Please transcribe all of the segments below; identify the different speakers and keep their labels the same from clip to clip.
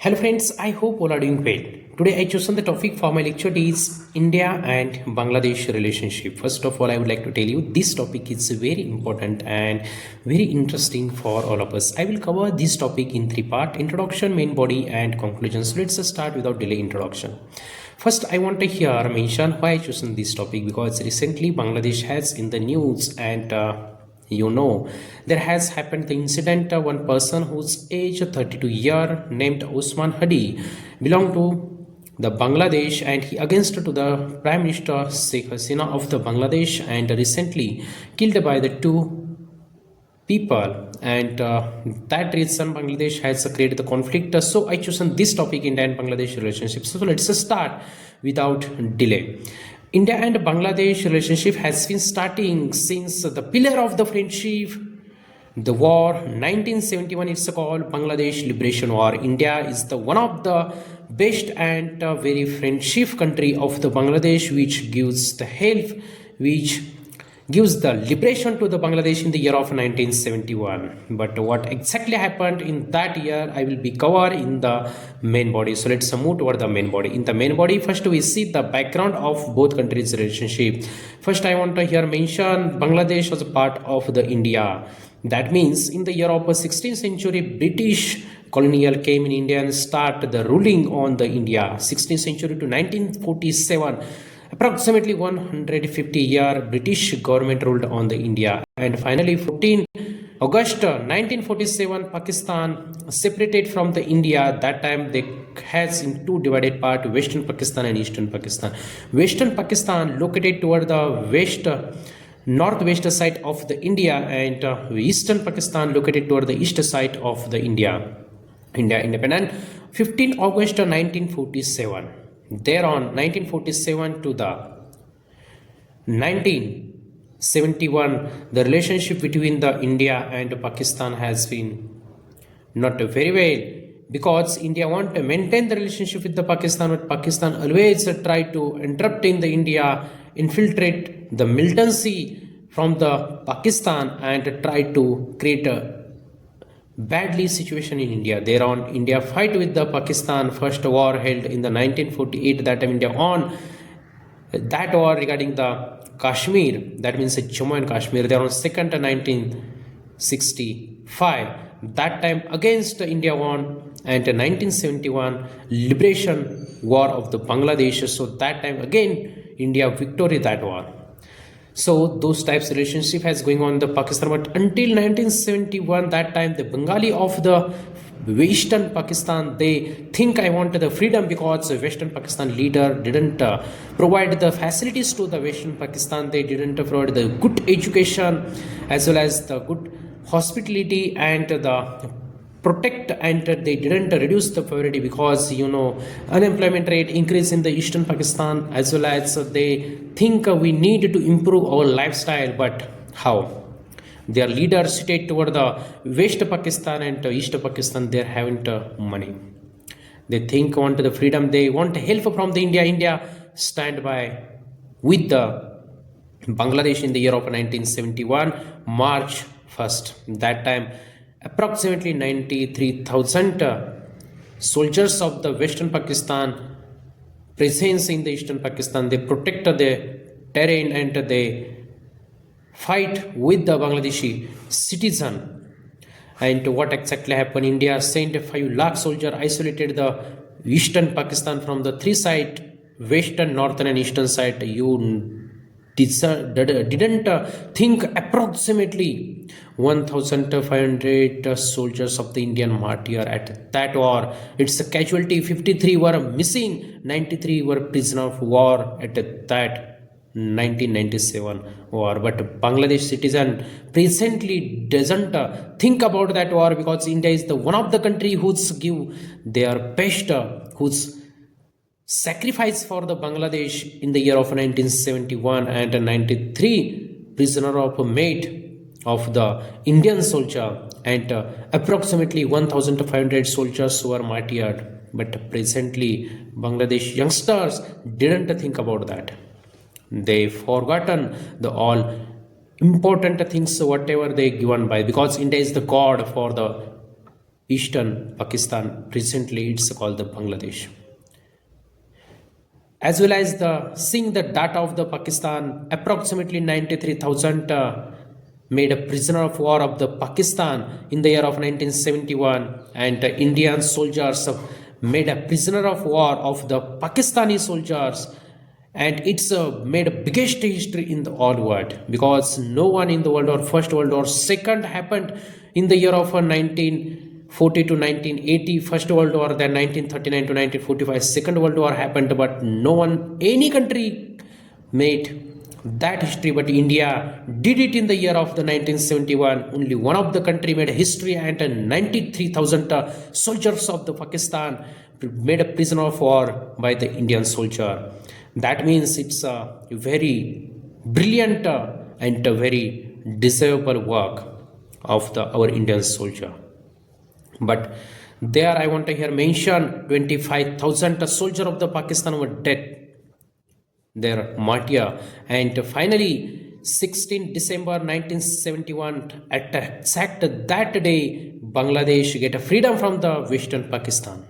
Speaker 1: Hello friends, I hope all are doing well. Today I chosen the topic for my lecture is India and Bangladesh relationship. First of all, I would like to tell you this topic is very important and very interesting for all of us. I will cover this topic in three parts: introduction, main body and conclusions. So let's start without delay introduction. First, I want to here mention why I chosen this topic because recently Bangladesh has in the news and there has happened the incident one person whose age 32-year named Usman Hadi belonged to the Bangladesh and he against to the Prime Minister Sheikh Hasina of the Bangladesh and recently killed by the two people and that reason Bangladesh has created the conflict. So I chosen this topic, India and Bangladesh relationships. So let's start without delay. India and Bangladesh relationship has been starting since the pillar of the friendship, the war 1971. It's called Bangladesh Liberation War. India is the one of the best and very friendship country of the Bangladesh, which gives the help, which gives the liberation to the Bangladesh in the year of 1971. But what exactly happened in that year, I will be covered in the main body. So let's move toward the main body. In the main body, first we see the background of both countries' relationship. First, I want to here mention Bangladesh was a part of the India. That means in the year of 16th century, British colonial came in India and start the ruling on the India. 16th century to 1947. Approximately 150-year British government ruled on the India, and finally 14 August 1947 Pakistan separated from the India. That time they has in two divided part, Western Pakistan and Eastern Pakistan. Western Pakistan located toward the west northwest side of the India and Eastern Pakistan located toward the east side of the India. India independent 15 August 1947. Thereon 1947 to the 1971, the relationship between the India and Pakistan has been not very well because India want to maintain the relationship with the Pakistan, but Pakistan always try to interrupt in the India, infiltrate the militancy from the Pakistan and try to create a badly situation in India. Thereon, India fight with the Pakistan. First war held in the 1948. That time India won that war regarding the Kashmir. That means Jammu and Kashmir. Thereon second 1965. That time against India won and 1971 liberation war of the Bangladesh. So that time again India victory that war. So those types of relationship has going on in the Pakistan, but until 1971, that time the Bengali of the Western Pakistan, they think I want the freedom because the Western Pakistan leader didn't provide the facilities to the Western Pakistan. They didn't provide the good education as well as the good hospitality and the protect, and they didn't reduce the poverty because unemployment rate increase in the Eastern Pakistan, as well as they think we need to improve our lifestyle. But how? Their leaders stayed toward the West Pakistan and East Pakistan. They haven't money. They think want the freedom. They want help from the India. India stand by with the Bangladesh in the year of 1971 March 1st. That time approximately 93,000 soldiers of the Western Pakistan presence in the Eastern Pakistan. They protect the terrain and they fight with the Bangladeshi citizen. And what exactly happened? India sent 5 lakh soldiers, isolated the Eastern Pakistan from the three sides, Western, Northern and Eastern side. You didn't think approximately 1,500 soldiers of the Indian martyr at that war. It's a casualty. 53 were missing, 93 were prisoner of war at that 1997 war. But Bangladesh citizen presently doesn't think about that war because India is the one of the country who's give their best, who's sacrifice for the Bangladesh in the year of 1971 and 93 prisoner of mate of the Indian soldier and approximately 1,500 soldiers were martyred. But presently Bangladesh youngsters didn't think about that. They forgotten the all important things whatever they given by, because India is the god for the eastern Pakistan. Recently, it's called the Bangladesh. As well as the seeing the data of the Pakistan, approximately 93,000 made a prisoner of war of the Pakistan in the year of 1971, and Indian soldiers made a prisoner of war of the Pakistani soldiers, and it's made a biggest history in the all world, because no one in the world or first world or second happened in the year of 1940 to 1980 first world war, then 1939 to 1945 second world war happened, but no one, any country made that history, but India did it in the year of the 1971. Only one of the country made history, and 93,000 soldiers of the Pakistan made a prisoner of war by the Indian soldier. That means it's a very brilliant and a very desirable work of our Indian soldier. But there I want to here mention 25,000 soldiers of the Pakistan were dead, their martyr. And finally 16 December 1971, at exact that day, Bangladesh get freedom from the Western Pakistan,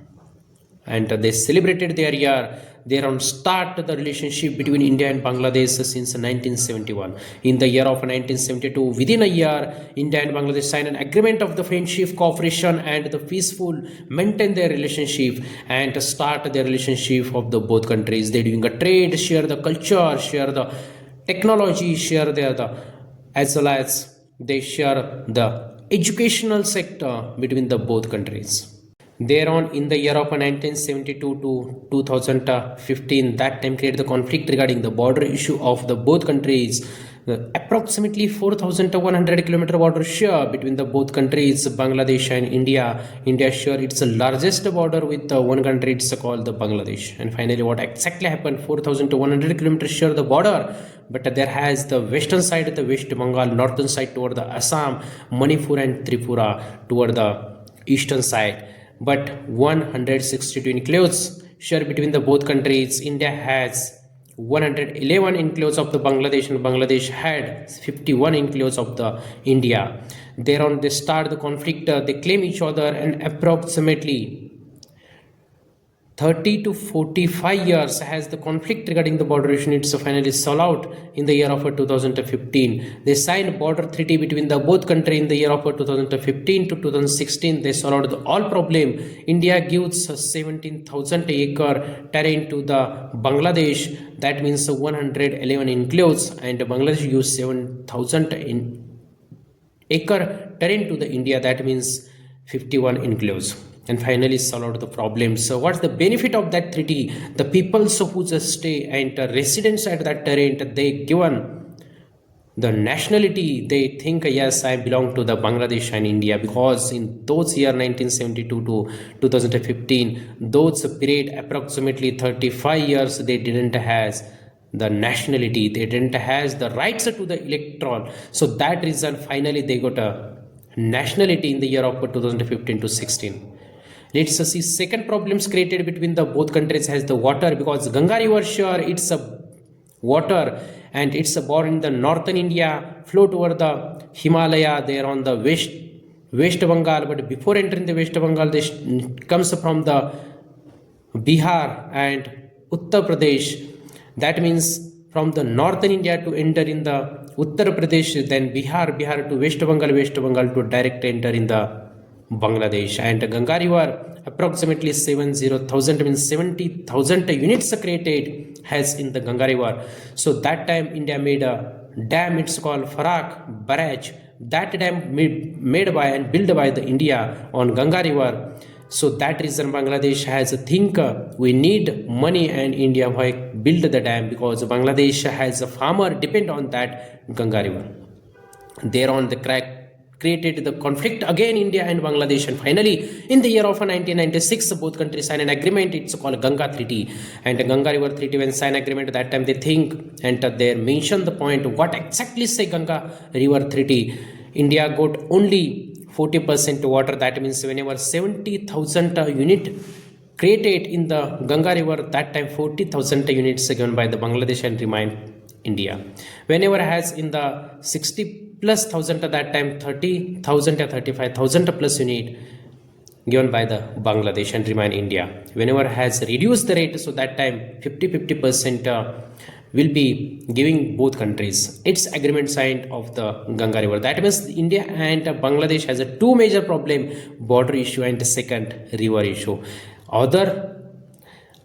Speaker 1: and they celebrated their year. They on start the relationship between India and Bangladesh since 1971. In the year of 1972, within a year, India and Bangladesh signed an agreement of the friendship, cooperation, and the peaceful maintain their relationship and start their relationship of the both countries. They doing a trade, share the culture, share the technology, share the as well as they share the educational sector between the both countries. Thereon, in the year of 1972 to 2015, that time created the conflict regarding the border issue of the both countries. Approximately 4,100 kilometer border share between the both countries, Bangladesh and India. India share it's the largest border with one country, it's called the Bangladesh. And finally, what exactly happened? 4,100 kilometers share the border, but there has the western side, the West Bengal, northern side toward the Assam, Manipur and Tripura toward the eastern side. But 162 enclaves share between the both countries. India has 111 enclaves of the Bangladesh, and Bangladesh had 51 enclaves of the India. Thereon they start the conflict, they claim each other, and approximately 30 to 45 years has the conflict regarding the border issue. It's finally solved out in the year of 2015. They signed border treaty between the both country in the year of 2015 to 2016. They solved all problem. India gives 17,000 acre terrain to the Bangladesh. That means 111 enclaves, and Bangladesh gives 7,000 acre terrain to the India. That means 51 enclaves. And finally solve out the problem. So what's the benefit of that treaty? The people who just stay and residents at that terrain, they given the nationality. They think, yes, I belong to the Bangladesh and India, because in those year 1972 to 2015, those period approximately 35 years, they didn't has the nationality, they didn't has the rights to the electoral. So that reason finally they got a nationality in the year of 2015 to 16. Let's see second problems created between the both countries has the water, because Ganga river sure it's a water, and it's born in the northern India, flow toward the Himalaya there on the West Bengal. But before entering the West Bengal, this comes from the Bihar and Uttar Pradesh. That means from the northern India to enter in the Uttar Pradesh, then Bihar to West Bengal to direct enter in the Bangladesh. And Ganga river approximately 70,000 means 70,000 units created has in the Ganga river. So that time India made a dam, it's called Farak barrage. That dam made by and built by the India on Ganga river. So that reason Bangladesh has a think we need money, and India why build the dam, because Bangladesh has a farmer depend on that Ganga river. Thereon the created the conflict again, India and Bangladesh. And finally in the year of 1996, both countries signed an agreement, it's called Ganga Treaty. And the Ganga River Treaty, when signed agreement, that time they think and they mention the point what exactly say Ganga River Treaty. India got only 40% water. That means whenever 70,000 unit created in the Ganga River, that time 40,000 units given by the Bangladesh and remain India. Whenever has in the 60 plus thousand at that time, 30,000 or 35,000 plus unit given by the Bangladesh and remain India. Whenever has reduced the rate, so that time 50% will be giving both countries. It's agreement signed of the Ganga River. That means India and Bangladesh has a two major problem: border issue and second river issue.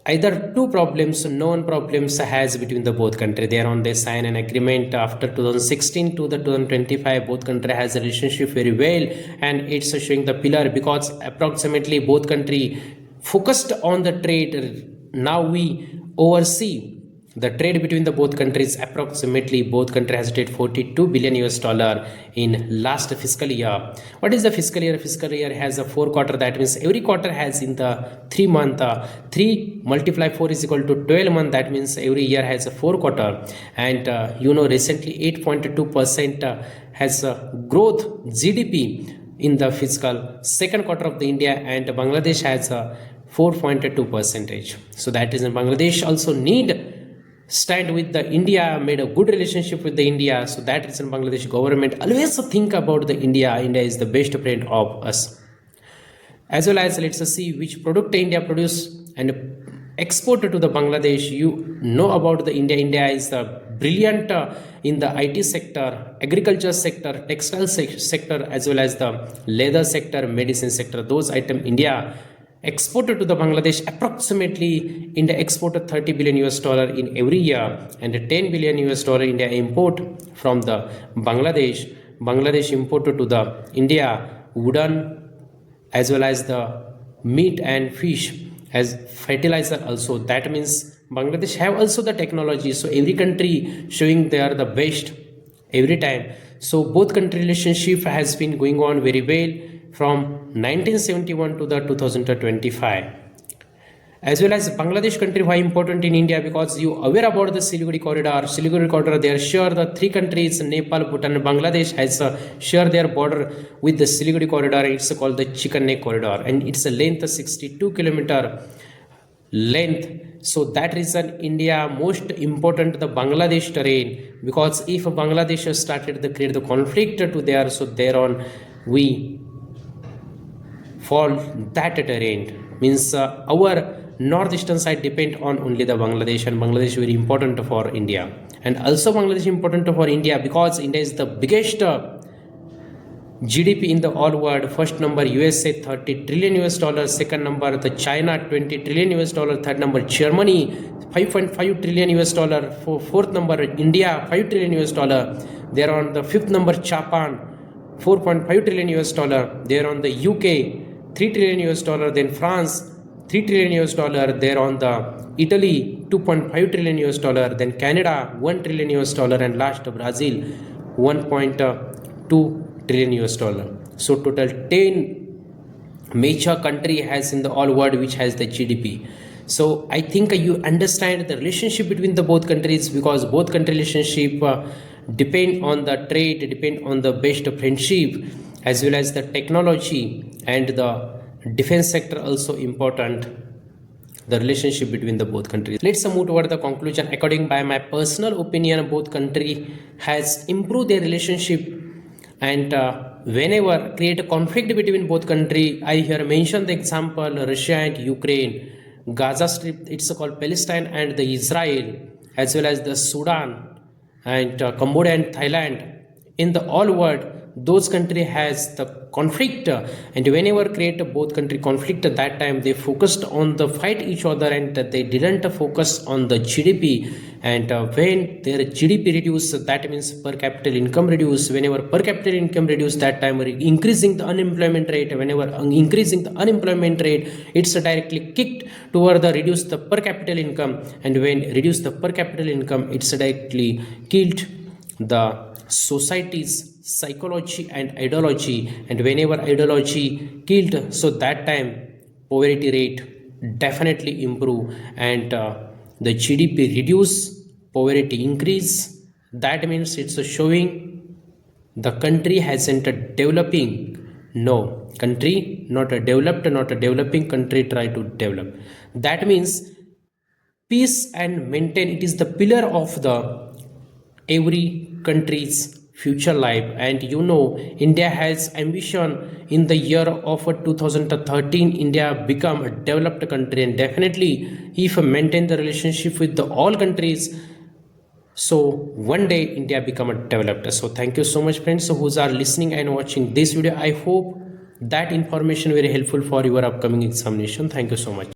Speaker 1: Either two problems, known problems has between the both country. They are on they sign an agreement after 2016 to the 2025. Both country has a relationship very well, and it's showing the pillar because approximately both country focused on the trade. Now we oversee the trade between the both countries. Approximately both countries has traded 42 billion US dollar in last fiscal year. What is the fiscal year? Fiscal year has a 4 quarter. That means every quarter has in the 3 month. 3 multiply 4 is equal to 12 month. That means every year has a 4 quarter. And recently 8.2% has growth GDP in the fiscal second quarter of the India, and Bangladesh has a 4.2 percentage. So that is in Bangladesh also need stand with the India, made a good relationship with the India. So that is in Bangladesh government always think about the India. India is the best friend of us. As well as let's see which product India produce and export to the Bangladesh. You know about the India. India is the brilliant in the IT sector, agriculture sector, textile sector, as well as the leather sector, medicine sector. Those items India exported to the Bangladesh. Approximately India exported 30 billion US dollar in every year, and 10 billion US dollar India import from the Bangladesh. Bangladesh imported to the India wooden as well as the meat and fish as fertilizer also. That means Bangladesh have also the technology. So every country showing they are the best every time. So both country relationship has been going on very well from 1971 to the 2025. As well as Bangladesh country, why important in India? Because you aware about the Siliguri corridor. They are sure the three countries Nepal, Bhutan and Bangladesh has share their border with the Siliguri corridor. It's called the Chicken Neck corridor, and it's a length of 62 kilometer length. So that reason India most important the Bangladesh terrain, because if Bangladesh has started to create the conflict to there, so thereon we fall that terrain. Means our northeastern side depend on only the Bangladesh, and Bangladesh very important for India. And also Bangladesh important for India because India is the biggest GDP in the all world. First number USA 30 trillion US dollar, second number the China 20 trillion US dollar, third number Germany 5.5 trillion US dollar, fourth number India 5 trillion US dollar. They are on the fifth number Japan 4.5 trillion US dollar. They are on the UK 3 trillion US dollar, then France 3 trillion US dollar, there on the Italy 2.5 trillion US dollar, then Canada 1 trillion US dollar, and last Brazil 1.2 trillion US dollar. So total 10 major country has in the all world which has the GDP. So I think you understand the relationship between the both countries, because both country relationship depend on the trade, depend on the best friendship, as well as the technology and the defense sector also important, the relationship between the both countries. Let's move toward the conclusion. According by my personal opinion, both country has improved their relationship, and whenever create a conflict between both country, I here mention the example Russia and Ukraine, Gaza Strip, it's called Palestine, and the Israel, as well as the Sudan and Cambodia and Thailand. In the all world, those country has the conflict, and whenever create a both country conflict, at that time they focused on the fight each other, and they didn't focus on the GDP. And when their GDP reduce, that means per capita income reduce. Whenever per capita income reduce, that time increasing the unemployment rate. Whenever increasing the unemployment rate, it's directly kicked toward the reduce the per capita income, and when reduce the per capita income, it's directly killed the society's psychology and ideology. And whenever ideology killed, so that time poverty rate definitely improve, and the GDP reduce, poverty increase. That means it's showing the country hasn't developing. No, country not a developed, not a developing country try to develop. That means peace and maintain, it is the pillar of the every country's future life. And India has ambition in the year of 2013 India become a developed country, and definitely if maintain the relationship with the all countries, so one day India become a developed. So thank you so much friends, so who's are listening and watching this video. I hope that information very helpful for your upcoming examination. Thank you so much.